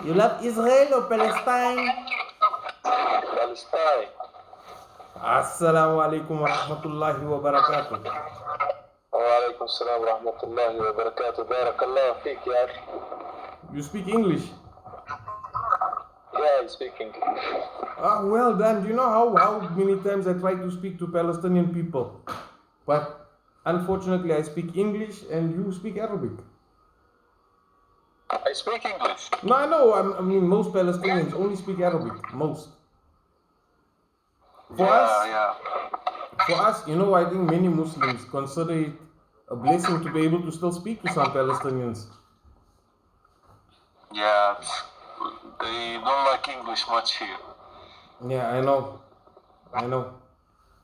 You love Israel or Palestine? Palestine. Assalamu alaikum wa rahmatullahi wa barakatuh. وعليكم السلام ورحمة الله وبركاته. بارك الله فيك يا أخي. You speak English? Yeah, I speak English. Well done. Do you know how many times I try to speak to Palestinian people? But unfortunately, I speak English and you speak Arabic. I speak English. No, I know. I mean, most Palestinians only speak Arabic. Most. For us, you know, I think many Muslims consider it a blessing to be able to still speak to some Palestinians. Yeah, they don't like English much here. Yeah, I know.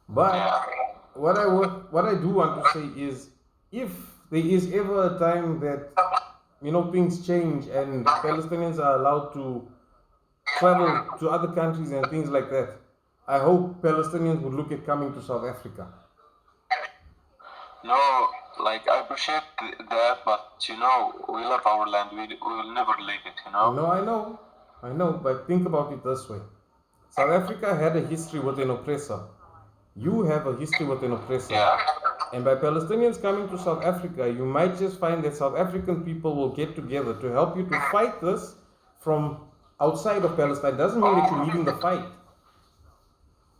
But what I do want to say is, if there is ever a time that, you know, things change and Palestinians are allowed to travel to other countries and things like that, I hope Palestinians would look at coming to South Africa. No, like I appreciate that, but you know, we love our land. We will never leave it, you know? No, I know, but think about it this way. South Africa had a history with an oppressor. You have a history with an oppressor. Yeah. And by Palestinians coming to South Africa, you might just find that South African people will get together to help you to fight this from outside of Palestine. Doesn't mean that you're leaving the fight.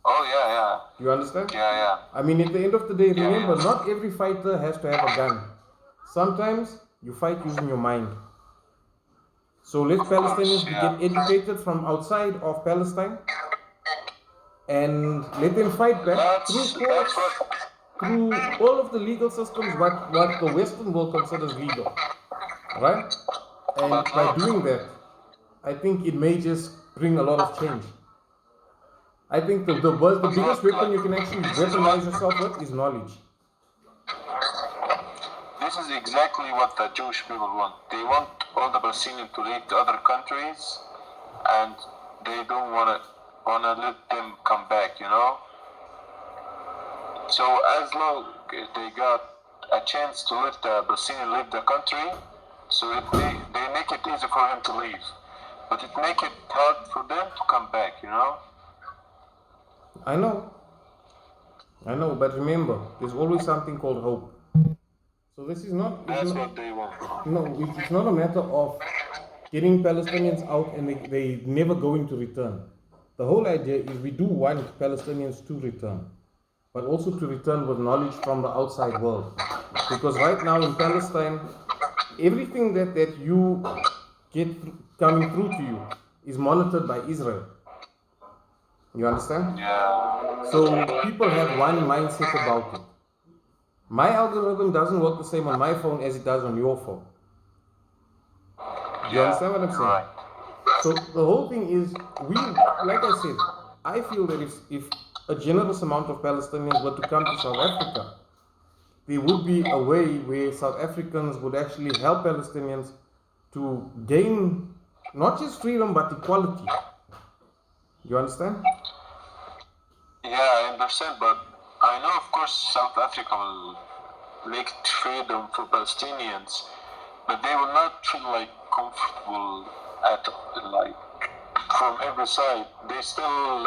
Oh, yeah. You understand? Yeah. I mean, at the end of the day, remember, not every fighter has to have a gun. Sometimes you fight using your mind. So let Palestinians get educated from outside of Palestine and let them fight back through courts, through all of the legal systems, what the Western world considers legal, right? And by doing that, I think it may just bring a lot of change. I think the biggest weapon you can actually weaponize yourself with is knowledge. This is exactly what the Jewish people want. They want all the Palestinians to leave to other countries, and they don't wanna let them come back, you know? So as long as they got a chance to let the Palestinian leave the country, so they make it easy for him to leave. But it make it hard for them to come back, you know? I know, but remember, there's always something called hope. So this is not... That's what they want. No, it's not a matter of getting Palestinians out and they never going to return. The whole idea is we do want Palestinians to return, but also to return with knowledge from the outside world. Because right now in Palestine, everything that you get coming through to you is monitored by Israel. You understand? Yeah. So people have one mindset about it. My algorithm doesn't work the same on my phone as it does on your phone. You understand what I'm saying? Right. So the whole thing is, like I said, I feel that if a generous amount of Palestinians were to come to South Africa, there would be a way where South Africans would actually help Palestinians to gain not just freedom but equality. You understand? Yeah, I understand, but I know, of course, South Africa will make freedom for Palestinians, but they will not feel like comfortable at like from every side. They still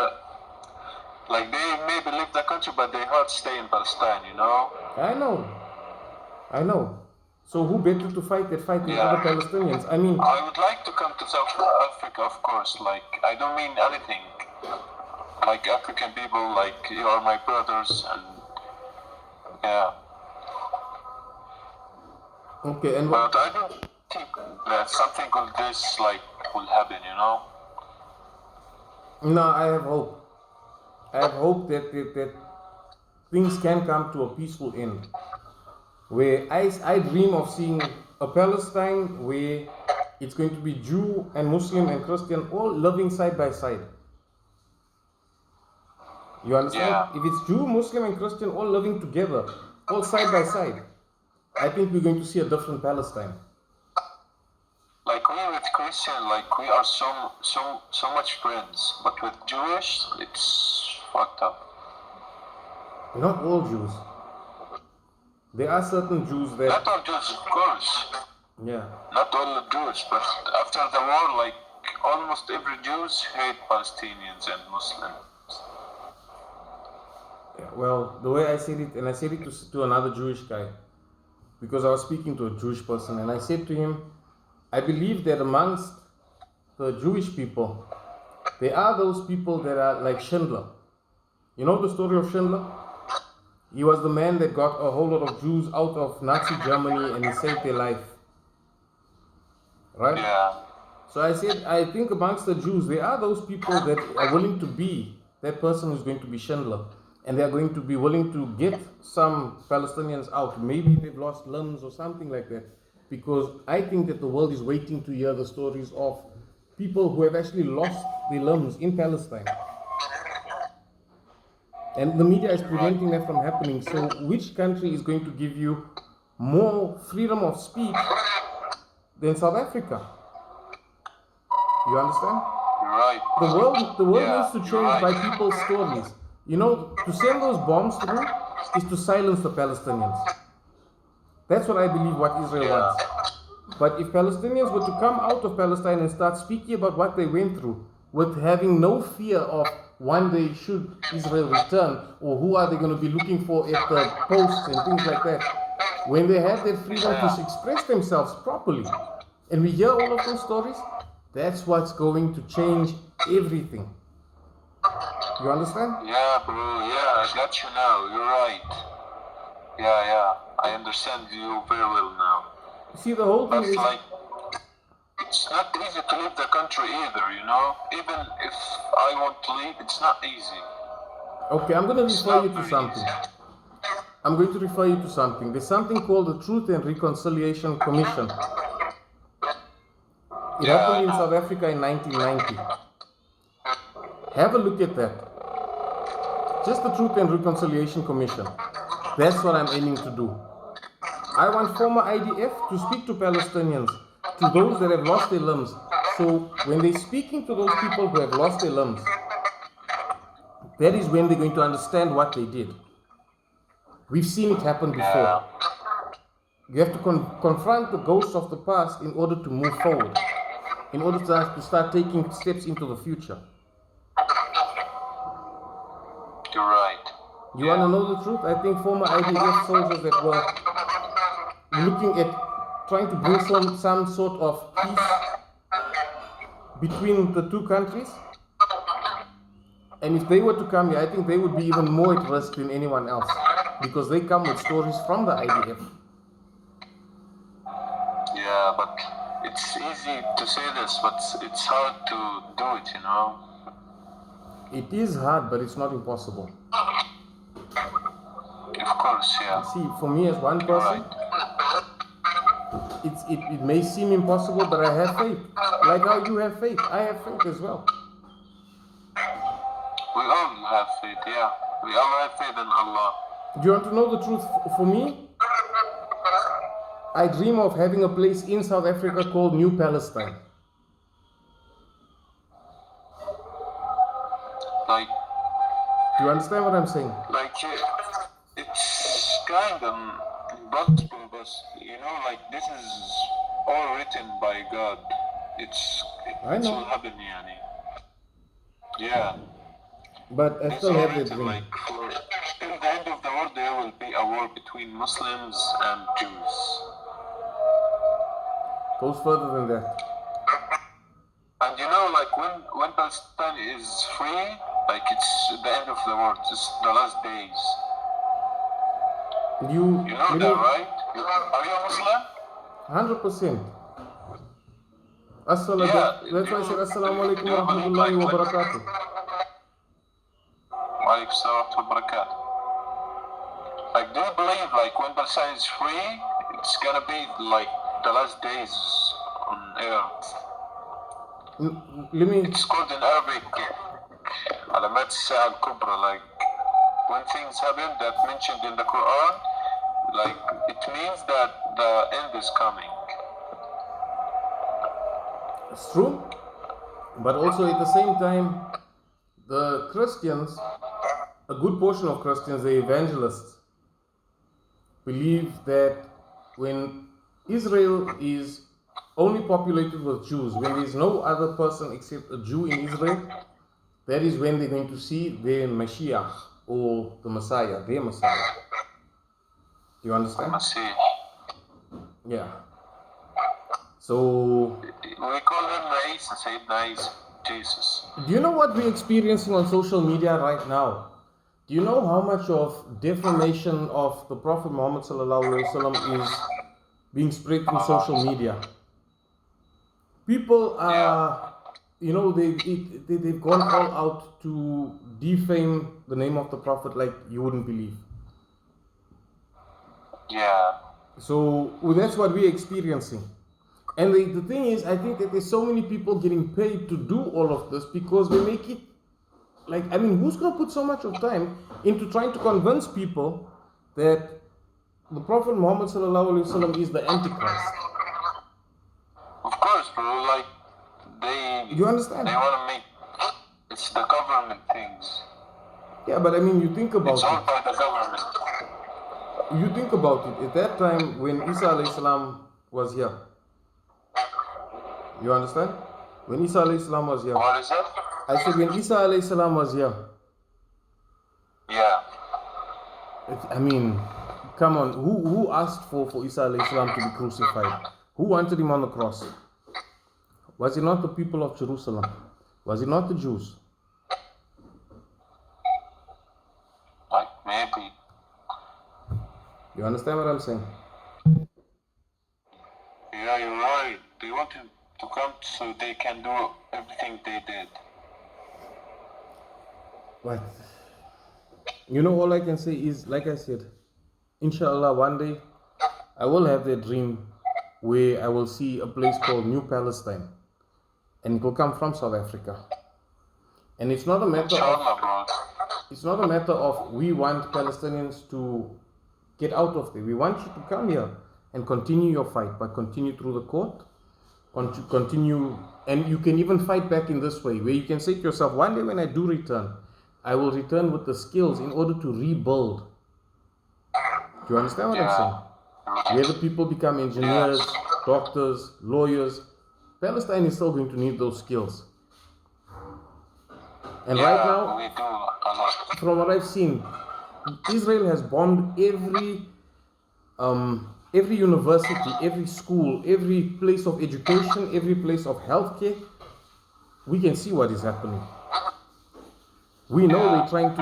like they maybe leave the country, but their hearts stay in Palestine. You know? I know. So who better to fight that fight than other Palestinians? I mean, I would like to come to South Africa, of course. Like, I don't mean anything. Like African people, like you are my brothers, and yeah. Okay, and but I don't think that something like this like will happen. You know? No, I have hope. I have hope that things can come to a peaceful end. Where I dream of seeing a Palestine where it's going to be Jew and Muslim and Christian all living side by side. You understand? Yeah. If it's Jew, Muslim and Christian all living together, all side by side, I think we're going to see a different Palestine. Like we with Christian, like we are so much friends, but with Jewish, it's fucked up. Not all Jews. There are certain Jews that... Not all Jews, of course. Yeah. Not all the Jews, but after the war, like almost every Jews hate Palestinians and Muslims. Well, the way I said it, and I said it to another Jewish guy, because I was speaking to a Jewish person, and I said to him, I believe that amongst the Jewish people, there are those people that are like Schindler. You know the story of Schindler? He was the man that got a whole lot of Jews out of Nazi Germany and he saved their life. Right? Yeah. So I said, I think amongst the Jews, there are those people that are willing to be that person who's going to be Schindler. And they're going to be willing to get some Palestinians out. Maybe they've lost limbs or something like that. Because I think that the world is waiting to hear the stories of people who have actually lost their limbs in Palestine. And the media is preventing that from happening. So which country is going to give you more freedom of speech than South Africa? You understand? You're right. The world Yeah, needs to change you're right. by people's stories. You know, to send those bombs through is to silence the Palestinians. That's what I believe what Israel wants. But if Palestinians were to come out of Palestine and start speaking about what they went through, with having no fear of one day should Israel return, or who are they going to be looking for at the posts and things like that, when they have their freedom to express themselves properly, and we hear all of those stories, that's what's going to change everything. You understand? Yeah, bro. Yeah, I got you now. You're right. Yeah. I understand you very well now. See, the whole thing But is... like, it's not easy to leave the country either, you know? Even if I want to leave, it's not easy. Okay, I'm going to refer you to something. I'm going to refer you to something. There's something called the Truth and Reconciliation Commission. It happened in South Africa in 1990. Have a look at that. Just the Truth and Reconciliation Commission. That's what I'm aiming to do. I want former IDF to speak to Palestinians, to those that have lost their limbs. So when they're speaking to those people who have lost their limbs, that is when they're going to understand what they did. We've seen it happen before. You have to confront the ghosts of the past in order to move forward, in order to start taking steps into the future. You're right. You want to know the truth? I think former IDF soldiers that were looking at trying to bring some sort of peace between the two countries, and if they were to come here, I think they would be even more at risk than anyone else, because they come with stories from the IDF. Yeah, but it's easy to say this, but it's hard to do it, you know? It is hard, but it's not impossible. Of course, yeah. See, for me as one person, it may seem impossible, but I have faith. Like how you have faith, I have faith as well. We all have faith, yeah. We all have faith in Allah. Do you want to know the truth? For me, I dream of having a place in South Africa called New Palestine. Like, Do you understand what I'm saying? like it's kind of impossible, but you know, like this is all written by God. It I know. will happen, yani. Yeah. But I It's still all have the written, dream. like till the end of the world, there will be a war between Muslims and Jews. Goes further than that. And you know, like when Palestine is free, like it's the end of the world. It's the last days. You You know that, right? Are you a Muslim? 100%. Assalamu. That's why I said Assalamu alaikum wa rahmatullahi wa barakatuh. Wa alaikum salam wa barakatuh. Like, do you believe, like, when Palestine is free, it's gonna be like the last days on earth? Let me. It's called in Arabic علامات الساعة الكبرى. Like, when things happen that mentioned in the Quran, like, it means that the end is coming. It's true, but also at the same time, the Christians, a good portion of Christians, the evangelists, believe that when Israel is only populated with Jews, when there is no other person except a Jew in Israel, that is when they're going to see their Mashiach, or the Messiah, their Messiah. Do you understand? Messiah. Yeah. So, We call him Isa, Sayyidina Isa, Jesus. do you know what we're experiencing on social media right now? Do you know how much of defamation of the Prophet Muhammad ﷺ is being spread through social media? People are, you know, they've gone all out to defame the name of the Prophet like you wouldn't believe. Yeah. So that's what we're experiencing. And the thing is, I think that there's so many people getting paid to do all of this because they make it like, I mean, who's going to put so much of time into trying to convince people that the Prophet Muhammad ﷺ is the Antichrist? Of course, bro. Like, You understand? They want to make it's the government things. Yeah, but I mean, you think about It's owned it. by the government. You think about it. At that time, when Isa alayhi salam was here, you understand? When Isa alayhi salam was here. What is it? I said when Isa alayhi salam was here. Yeah. I mean, come on. Who asked for Isa alayhi salam to be crucified? Who wanted him on the cross? Was it not the people of Jerusalem? Was it not the Jews? Like, maybe. You understand what I'm saying? Yeah, you're right. They want him to come so they can do everything they did. But, you know, all I can say is, like I said, inshallah, one day I will have that dream where I will see a place called New Palestine, and it will come from South Africa. And it's not a matter Inshallah, bro. it's not a matter of we want Palestinians to get out of there. We want you to come here and continue your fight, but continue through the court, continue, and you can even fight back in this way, where you can say to yourself, one day when I do return, I will return with the skills in order to rebuild. Do you understand what I'm saying? Where the people become engineers, doctors, lawyers, Palestine is still going to need those skills. And right now, we do a lot. from what I've seen, Israel has bombed every university, every school, every place of education, every place of healthcare. We can see what is happening. We know they're trying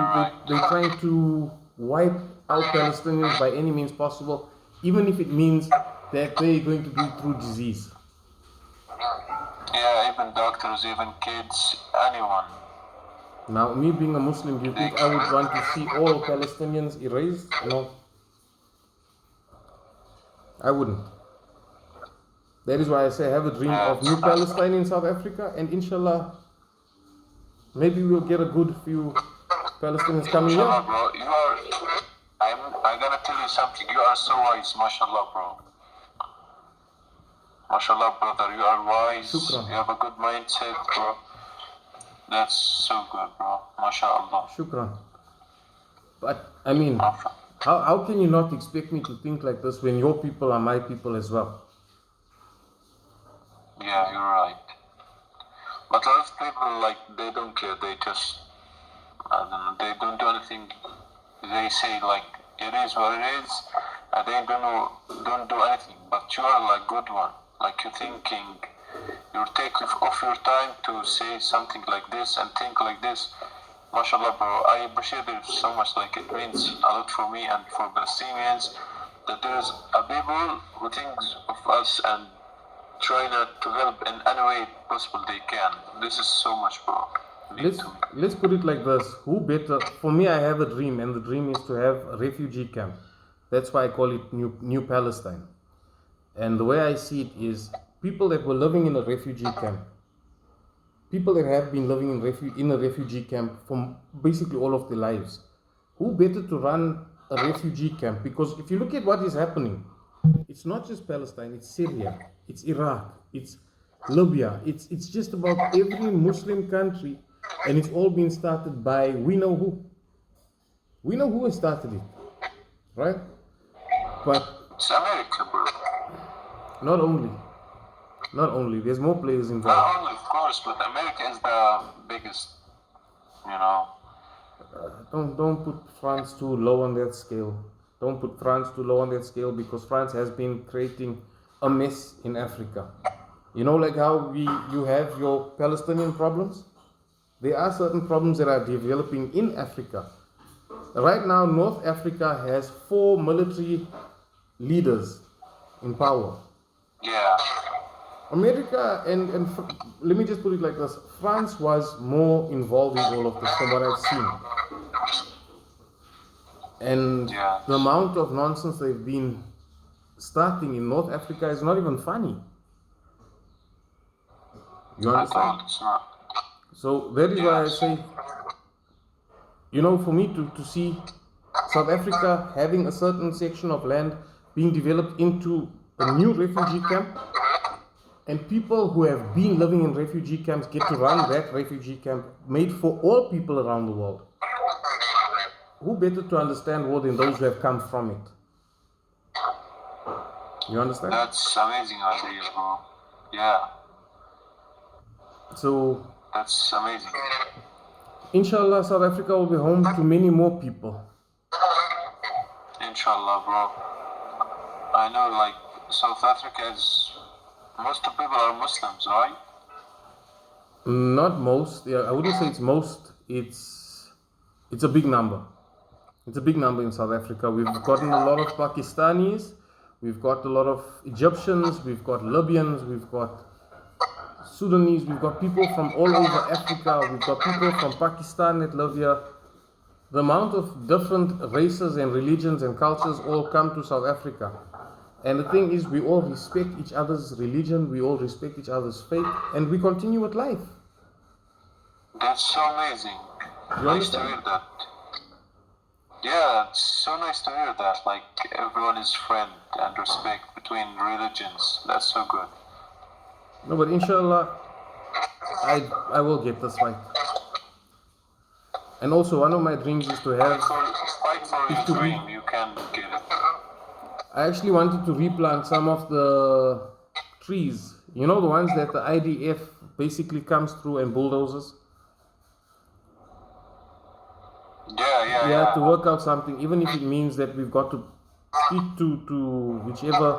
to wipe out Palestinians by any means possible, even if it means that they're going to do it through disease. Yeah, even doctors, even kids, anyone. Now, me being a Muslim, do you think I would want to see all Palestinians erased? No. I wouldn't. That is why I say I have a dream of New Palestine in South Africa, and inshallah, maybe we'll get a good few Palestinians coming here. Bro, I'm gonna tell you something. You are so wise, mashallah, bro. Mashallah, brother, you are wise. Shukran. You have a good mindset, bro. That's so good, bro. Mashallah. Shukran. But, I mean, how can you not expect me to think like this when your people are my people as well? Yeah, you're right. But a lot of people, like, they don't care. They just, I don't know, they don't do anything. They say, like, it is what it is, and they don't do anything. But you are, like, good one. Like, you're thinking, you take off your time to say something like this and think like this. MashaAllah, bro, I appreciate it so much. Like, it means a lot for me and for Palestinians that there's a people who thinks of us and try not to help in any way possible they can. This is so much, bro. Let's put it like this. Who better? For me, I have a dream, and the dream is to have a refugee camp. That's why I call it New Palestine. And the way I see it is people that were living in a refugee camp, people that have been living in a refugee camp for basically all of their lives. Who better to run a refugee camp? Because if you look at what is happening, it's not just Palestine, it's Syria, it's Iraq, it's Libya, it's just about every Muslim country, and it's all been started by we know who. We know who has started it, right? But it's America, bro. not only. Not only, there's more players involved. Not only, of course, but America is the biggest, you know. Don't put France too low on that scale. Don't put France too low on that scale, because France has been creating a mess in Africa. You know, like how you have your Palestinian problems? There are certain problems that are developing in Africa. Right now, North Africa has 4 military leaders in power. Yeah. America and let me just put it like this: France was more involved in all of this from what I've seen. And Yeah. the amount of nonsense they've been starting in North Africa is not even funny. You I understand? thought it's not. So that is why I say, you know, for me to see South Africa having a certain section of land being developed into a new refugee camp, and people who have been living in refugee camps get to run that refugee camp made for all people around the world. Who better to understand war than those who have come from it? You understand? That's amazing idea, bro. Yeah. So, That's amazing. inshallah, South Africa will be home to many more people. Inshallah, bro. I know, like, South Africa is, most of people are Muslims, right? Not most. Yeah, I wouldn't say it's most. It's a big number. It's a big number in South Africa. We've gotten a lot of Pakistanis. We've got a lot of Egyptians. We've got Libyans. We've got Sudanese. We've got people from all over Africa. We've got people from Pakistan that live here. The amount of different races and religions and cultures all come to South Africa. And the thing is, we all respect each other's religion, we all respect each other's faith, and we continue with life. That's so amazing. You Nice to understand? hear that. Yeah, it's so nice to hear that. Like, everyone is friend and respect between religions. That's so good. No, but inshallah, I will get this right. And also, one of my dreams is to have, Fight for your dream. You can get it. I actually wanted to replant some of the trees. You know, the ones that the IDF basically comes through and bulldozes? Yeah. To work out something, even if it means that we've got to speak to whichever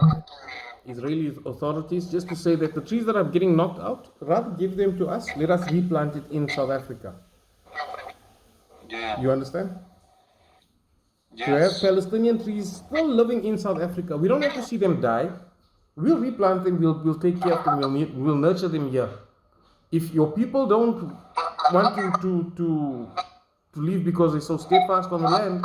Israeli authorities, just to say that the trees that are getting knocked out, rather give them to us, let us replant it in South Africa. Yeah. You understand? Yes. To have Palestinian trees still living in South Africa. We don't have to see them die. We'll replant them, we'll take care of them, we'll nurture them here. If your people don't want to leave because they're so steadfast on the land,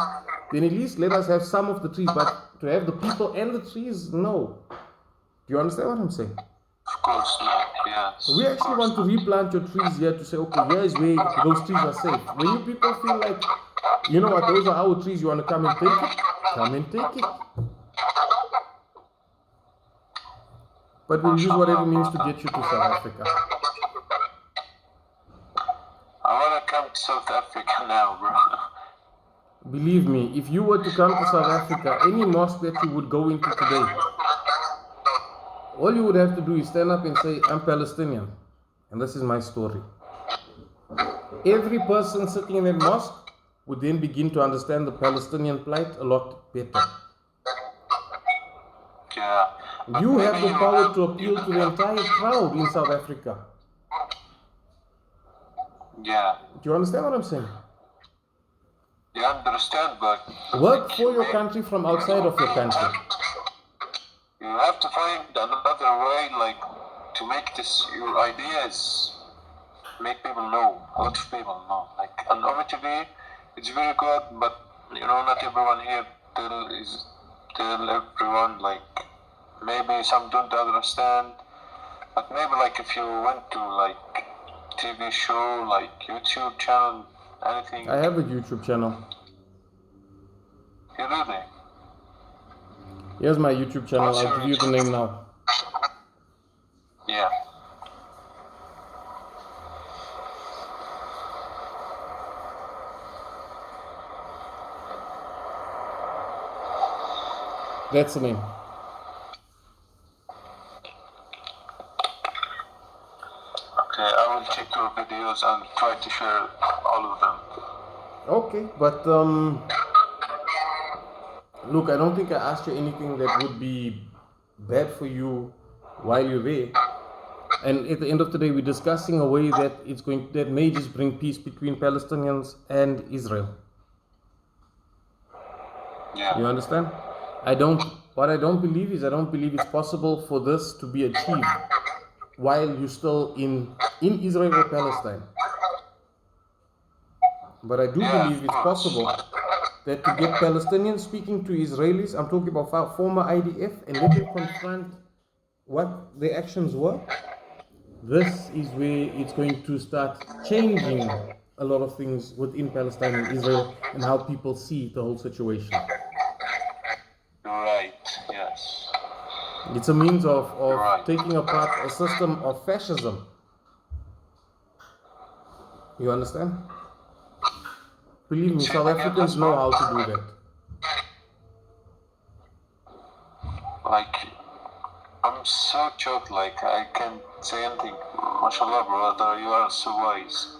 then at least let us have some of the trees. But to have the people and the trees, no. Do you understand what I'm saying? Of course not, yes. We actually want to replant your trees here to say, okay, here is where those trees are safe. When you people feel like, you know what, those are our trees, you want to come and take it? Come and take it. But we'll use whatever means to get you to South Africa. I want to come to South Africa now, bro. Believe me, if you were to come to South Africa, any mosque that you would go into today, all you would have to do is stand up and say, I'm Palestinian, and this is my story. Every person sitting in that mosque would then begin to understand the Palestinian plight a lot better. Yeah. You have the power to appeal to the entire crowd in South Africa. Yeah. Do you understand what I'm saying? You understand, but Work for your country from outside of your country. you have to find another way, like, to make this, your ideas, make people know, a lot of people know. Like, an OMTV, it's very good, but, you know, not everyone here tell everyone, like, maybe some don't understand, but maybe, like, if you went to, like, TV show, like, YouTube channel, anything. I have a YouTube channel. You really? Here's my YouTube channel. I'll give you the name now. Yeah. That's the name. I will check your videos and try to share all of them. Okay, but look, I don't think I asked you anything that would be bad for you while you're there. And at the end of the day, we're discussing a way that may just bring peace between Palestinians and Israel. Yeah. You understand? What I don't believe it's possible for this to be achieved while you're still in Israel or Palestine. But I do believe it's possible that to get Palestinians speaking to Israelis, I'm talking about former IDF, and let them confront what their actions were. This is where it's going to start changing a lot of things within Palestine and Israel and how people see the whole situation. Right, yes. It's a means of Right. taking apart a system of fascism. You understand? Believe me, South Africans know how to do that. Like, I'm so choked, like, I can't say anything. MashaAllah, brother, you are so wise.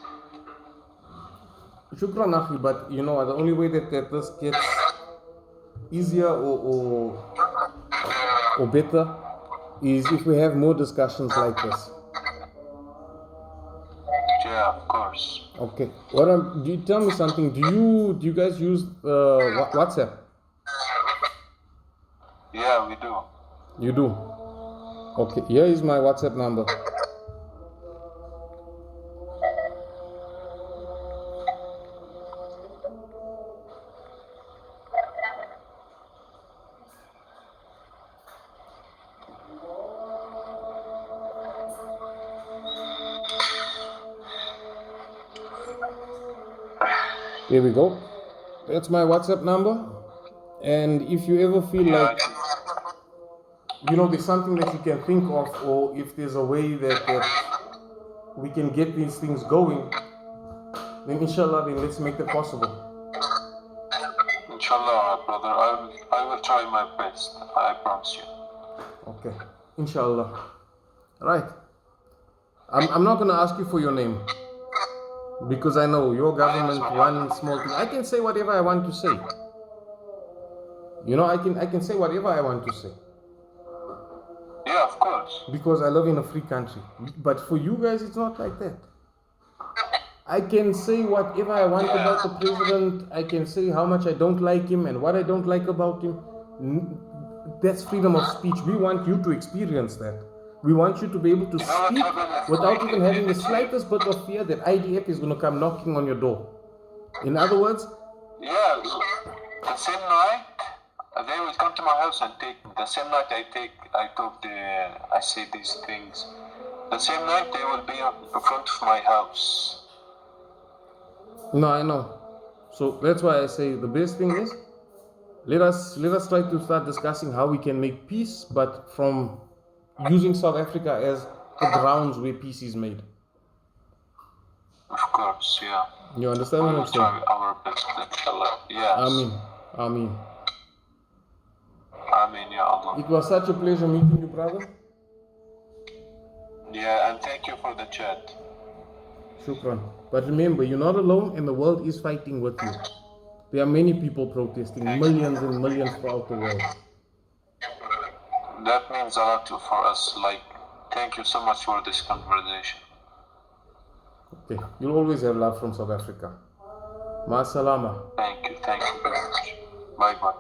Shukran, Akhi, but you know, the only way that this gets easier or better is if we have more discussions like this. Yeah, of course. Okay. Do you tell me something? Do you guys use WhatsApp? Yeah, we do. You do. Okay. Here is my WhatsApp number. Here we go. That's my WhatsApp number. And if you ever feel like, you know, there's something that you can think of, or if there's a way that we can get these things going, then inshallah, then let's make that possible. Inshallah, brother, I will try my best. I promise you. Okay. Inshallah. Right. I'm not going to ask you for your name. Because I know your government, one small thing. I can say whatever I want to say. You know, I can say whatever I want to say. Yeah, of course. Because I live in a free country. But for you guys, it's not like that. I can say whatever I want about the president. I can say how much I don't like him and what I don't like about him. That's freedom of speech. We want you to experience that. We want you to be able to speak without even having the slightest bit of fear that IDF is going to come knocking on your door. In other words, yeah, the same night they will come to my house and take me. The same night I say these things. The same night they will be in front of my house. No, I know. So that's why I say the best thing is let us try to start discussing how we can make peace, but from using South Africa as the grounds where peace is made. Of course, yeah. You understand what I'm saying? Try our best, inshallah. Yes. Ameen. Ameen, ya Allah. It was such a pleasure meeting you, brother. Yeah, and thank you for the chat. Shukran. But remember, you're not alone and the world is fighting with you. There are many people protesting, millions and millions throughout the world. That means a lot for us. Like, thank you so much for this conversation. Okay, you'll always have love from South Africa. Ma salama. Thank you very much. Bye bye.